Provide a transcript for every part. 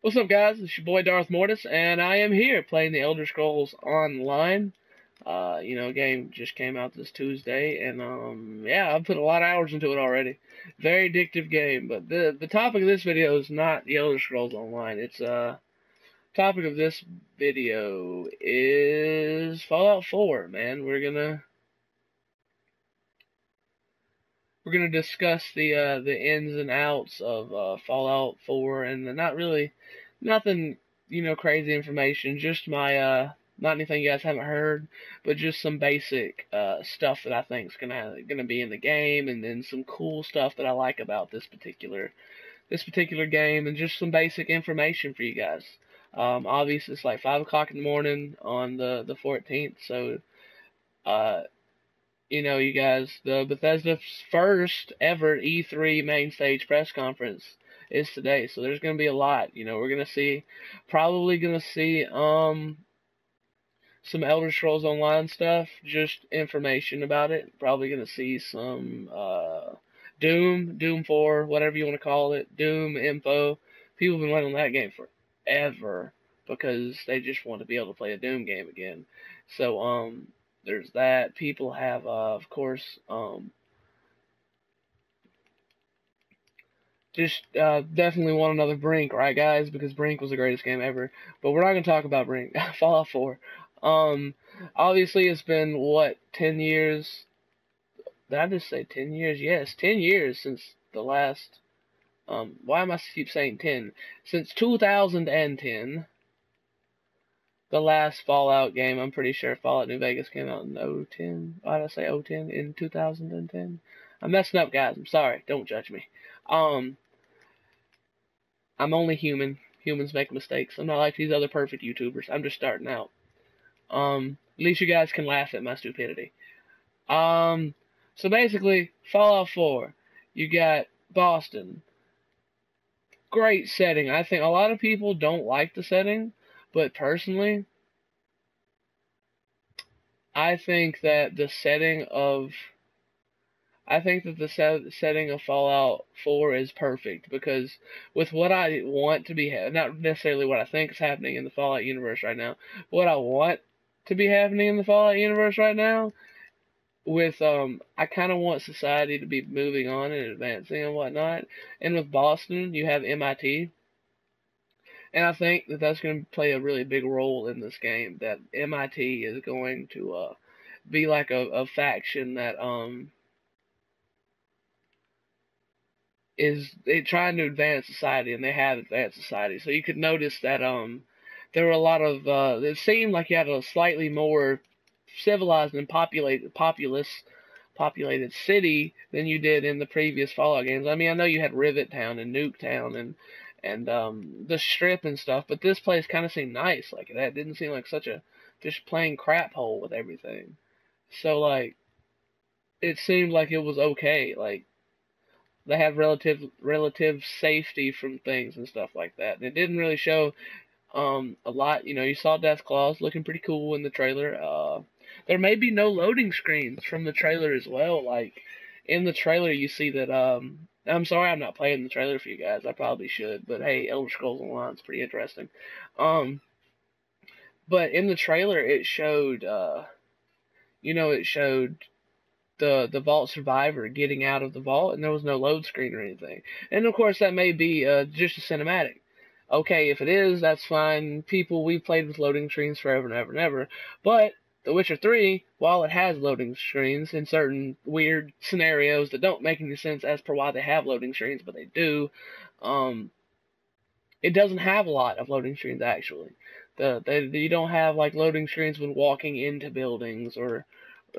What's up, guys? It's your boy Darth Mortis, and I am here playing the Elder Scrolls Online. Game just came out this Tuesday, and yeah, I've put a lot of hours into it already. Very addictive game, but the topic of this video is not the Elder Scrolls Online. It's topic of this video is Fallout 4. Man, we're gonna discuss the ins and outs of Fallout 4, and not really nothing crazy information. Just my not anything you guys haven't heard, but just some basic stuff that I think is gonna be in the game, and then some cool stuff that I like about this particular game, and just some basic information for you guys. Obviously, it's like 5 o'clock in the morning on the 14th, so uh, you guys, the Bethesda's first ever E3 main stage press conference is today, so there's gonna be a lot. We're probably gonna see some Elder Scrolls Online stuff, just information about it. Probably gonna see some Doom 4, whatever you want to call it, Doom info. People have been waiting on that game forever because they just want to be able to play a Doom game again. So there's that. People have of course just definitely want another Brink, right, guys? Because Brink was the greatest game ever. But we're not gonna talk about Brink. Fallout 4. Um, Obviously it's been what 10 years. Did I just say 10 years? Yes, 10 years since the last. Why am I keep saying 10? Since 2010, the last Fallout game. I'm pretty sure Fallout New Vegas came out in 010. Why did I say 010 in 2010? I'm messing up, guys. I'm sorry. Don't judge me. Um, I'm only human. Humans make mistakes. I'm not like these other perfect YouTubers. I'm just starting out. At least you guys can laugh at my stupidity. Um, so basically, Fallout 4. You got Boston. Great setting. I think a lot of people don't like the setting, but personally, I think that the setting of I think that the setting of Fallout 4 is perfect because with what I want to be not necessarily what I think is happening in the Fallout universe right now, what I want to be happening in the Fallout universe right now with I kind of want society to be moving on and advancing and whatnot. And with Boston, you have MIT, and I think that that's going to play a really big role in this game. That MIT is going to be like a faction that is they trying to advance society, and they have advanced society. So you could notice that there were a lot of it seemed like you had a slightly more civilized and populated city than you did in the previous Fallout games. I mean, I know you had Rivet Town and Nuketown and the Strip and stuff, but this place kind of seemed nice. Like that didn't seem like such a just plain crap hole with everything. So like it seemed like it was okay. Like they have relative safety from things and stuff like that. And it didn't really show a lot. You saw Deathclaws looking pretty cool in the trailer. There may be no loading screens from the trailer as well. Like in the trailer, you see that. I'm sorry, I'm not playing the trailer for you guys. I probably should, but hey, Elder Scrolls Online is pretty interesting. Um, but in the trailer, it showed the Vault Survivor getting out of the vault, and there was no load screen or anything. And of course, that may be just a cinematic. Okay, if it is, that's fine. We've played with loading screens forever and ever and ever. But The Witcher 3, while it has loading screens in certain weird scenarios that don't make any sense as per why they have loading screens, but they do, um, it doesn't have a lot of loading screens actually. You don't have like loading screens when walking into buildings or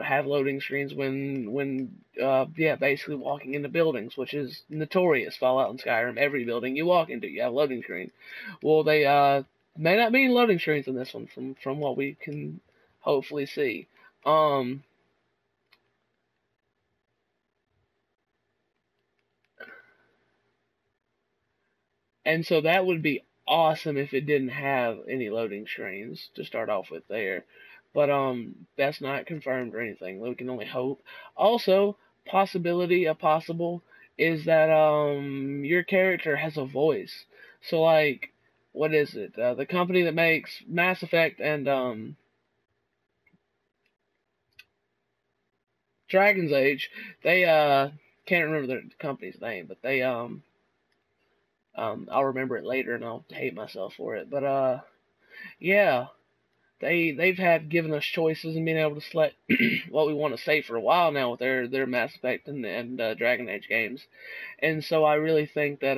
have loading screens when basically walking into buildings, which is notorious. Fallout and Skyrim, every building you walk into, you have loading screen. Well, they may not be loading screens in this one, from what we can hopefully see. Um, and so that would be awesome if it didn't have any loading screens to start off with there. But that's not confirmed or anything. We can only hope. Also, a possible is that your character has a voice. So like what is it? The company that makes Mass Effect and Dragon's Age. They can't remember the company's name, but they I'll remember it later and I'll hate myself for it. But yeah, they've had given us choices and being able to select what we want to say for a while now with their Mass Effect and Dragon Age games, and so I really think that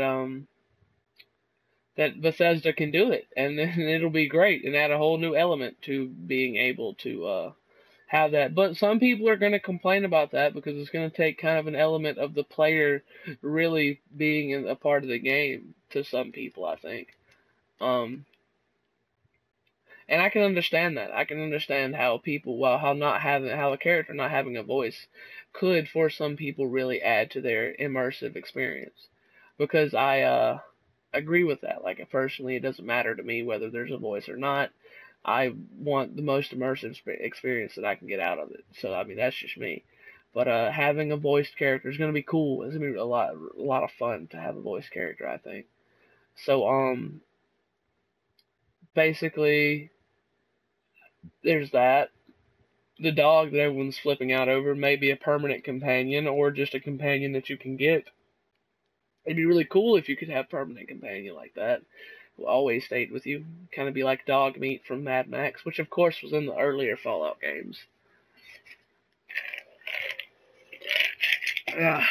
Bethesda can do it, and it'll be great and add a whole new element to being able to have that. But some people are going to complain about that because it's going to take kind of an element of the player really being a part of the game to some people, I think. Um, and I can understand that. I can understand how people, well, how a character not having a voice could, for some people, really add to their immersive experience. Because I agree with that. Like, personally, it doesn't matter to me whether there's a voice or not. I want the most immersive experience that I can get out of it. So, I mean, that's just me. But having a voiced character is going to be cool. It's going to be a lot of fun to have a voiced character, I think. So, basically, there's that. The dog that everyone's flipping out over may be a permanent companion or just a companion that you can get. It'd be really cool if you could have permanent companion like that who always stayed with you. Kind of be like dog meat from Mad Max, which of course was in the earlier Fallout games. Yeah.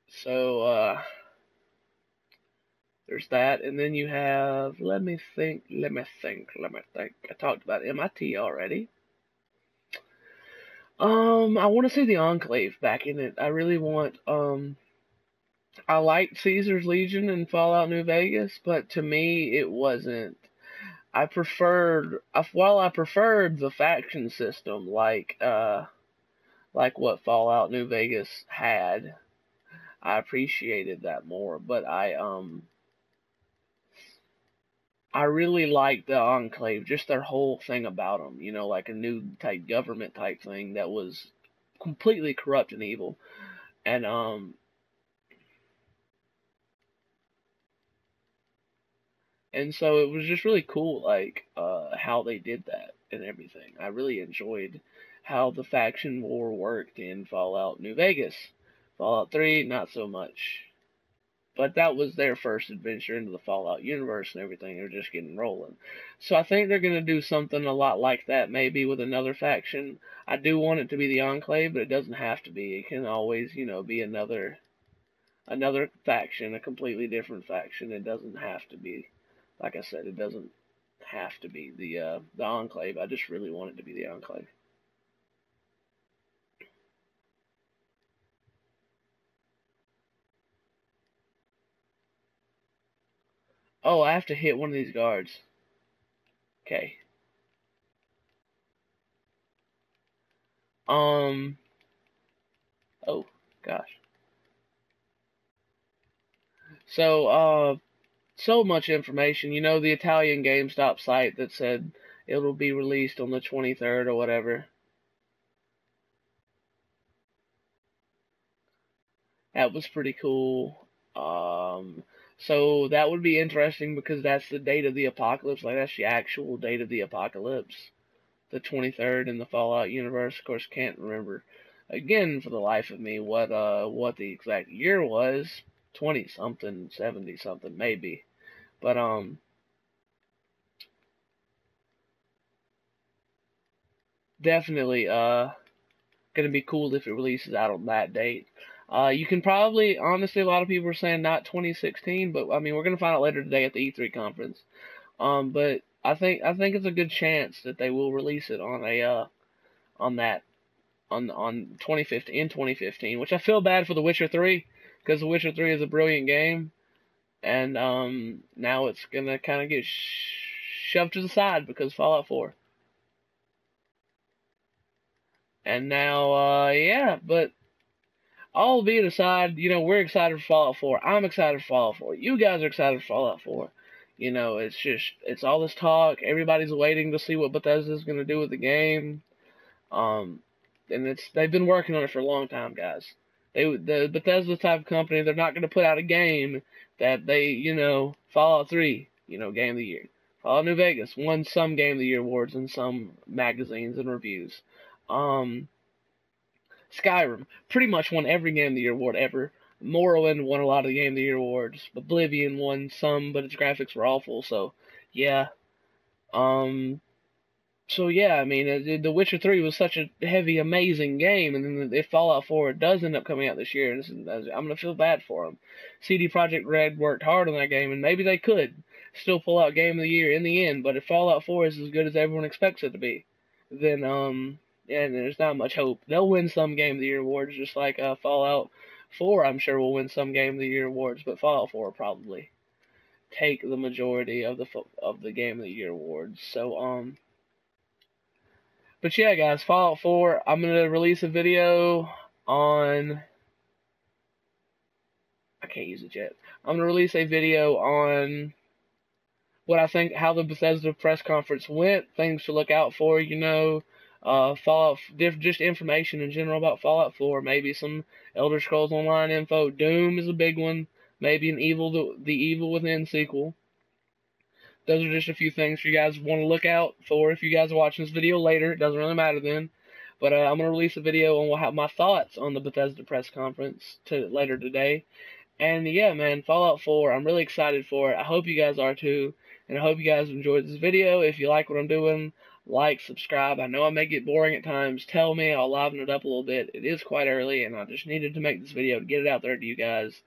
So, there's that, and then you have, let me think. I talked about MIT already. I want to see the Enclave back in it. I really want, I liked Caesar's Legion in Fallout New Vegas, but to me, it wasn't. While I preferred the faction system, like what Fallout New Vegas had, I appreciated that more. But I really liked the Enclave, just their whole thing about them, like a new type government type thing that was completely corrupt and evil. And so it was just really cool, like, how they did that and everything. I really enjoyed how the faction war worked in Fallout New Vegas. Fallout 3, not so much. But that was their first adventure into the Fallout universe and everything. They're just getting rolling. So I think they're going to do something a lot like that, maybe with another faction. I do want it to be the Enclave, but it doesn't have to be. It can always, be another faction, a completely different faction. It doesn't have to be, like I said, it doesn't have to be the Enclave. I just really want it to be the Enclave. Oh, I have to hit one of these guards. Okay. Um. Oh gosh. So so much information. The Italian GameStop site that said it'll be released on the 23rd or whatever. That was pretty cool. So that would be interesting because that's the date of the apocalypse. Like, that's the actual date of the apocalypse. The 23rd in the Fallout universe. Of course, can't remember again for the life of me what the exact year was. 20 something, 70 something maybe. But definitely gonna be cool if it releases out on that date. You can probably, honestly, a lot of people are saying not 2016, but I mean, we're gonna find out later today at the E3 conference. But I think it's a good chance that they will release it on on that on 2015 in 2015, which I feel bad for The Witcher 3 because The Witcher 3 is a brilliant game, and now it's gonna kind of get shoved to the side because Fallout 4. And now, yeah, but all being aside, we're excited for Fallout 4. I'm excited for Fallout 4. You guys are excited for Fallout 4. It's all this talk. Everybody's waiting to see what Bethesda's going to do with the game. Um, and they've been working on it for a long time, guys. The Bethesda type of company, they're not going to put out a game that Fallout 3, game of the year. Fallout New Vegas won some game of the year awards in some magazines and reviews. Um, Skyrim pretty much won every game of the year award ever. Morrowind won a lot of the game of the year awards. Oblivion won some, but its graphics were awful. So yeah. Um, So yeah, I mean, The Witcher 3 was such a heavy, amazing game, and then if Fallout 4 does end up coming out this year, I'm gonna feel bad for them. CD Projekt Red worked hard on that game, and maybe they could still pull out Game of the Year in the end. But if Fallout 4 is as good as everyone expects it to be, then yeah, there's not much hope. They'll win some Game of the Year awards, just like Fallout 4. I'm sure will win some Game of the Year awards, but Fallout 4 will probably take the majority of the Game of the Year awards. So But yeah, guys, Fallout 4, I'm going to release a video on... I can't use it yet. I'm going to release a video on what I think, how the Bethesda press conference went, things to look out for, Fallout, just information in general about Fallout 4, maybe some Elder Scrolls Online info. Doom is a big one, maybe an the Evil Within sequel. Those are just a few things for you guys want to look out for if you guys are watching this video later. It doesn't really matter then. But I'm going to release a video on my thoughts on the Bethesda press conference later today. And yeah, man, Fallout 4, I'm really excited for it. I hope you guys are too. And I hope you guys enjoyed this video. If you like what I'm doing, like, subscribe. I know I may get boring at times. Tell me. I'll liven it up a little bit. It is quite early, and I just needed to make this video to get it out there to you guys.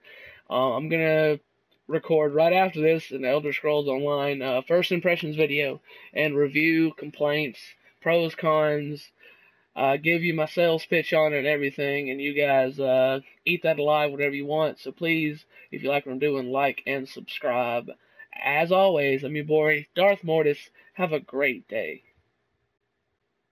I'm going to record right after this an Elder Scrolls Online first impressions video and review, complaints, pros, cons, give you my sales pitch on it and everything, and you guys eat that alive, whatever you want. So please, if you like what I'm doing, like and subscribe. As always, I'm your boy, Darth Mortis. Have a great day.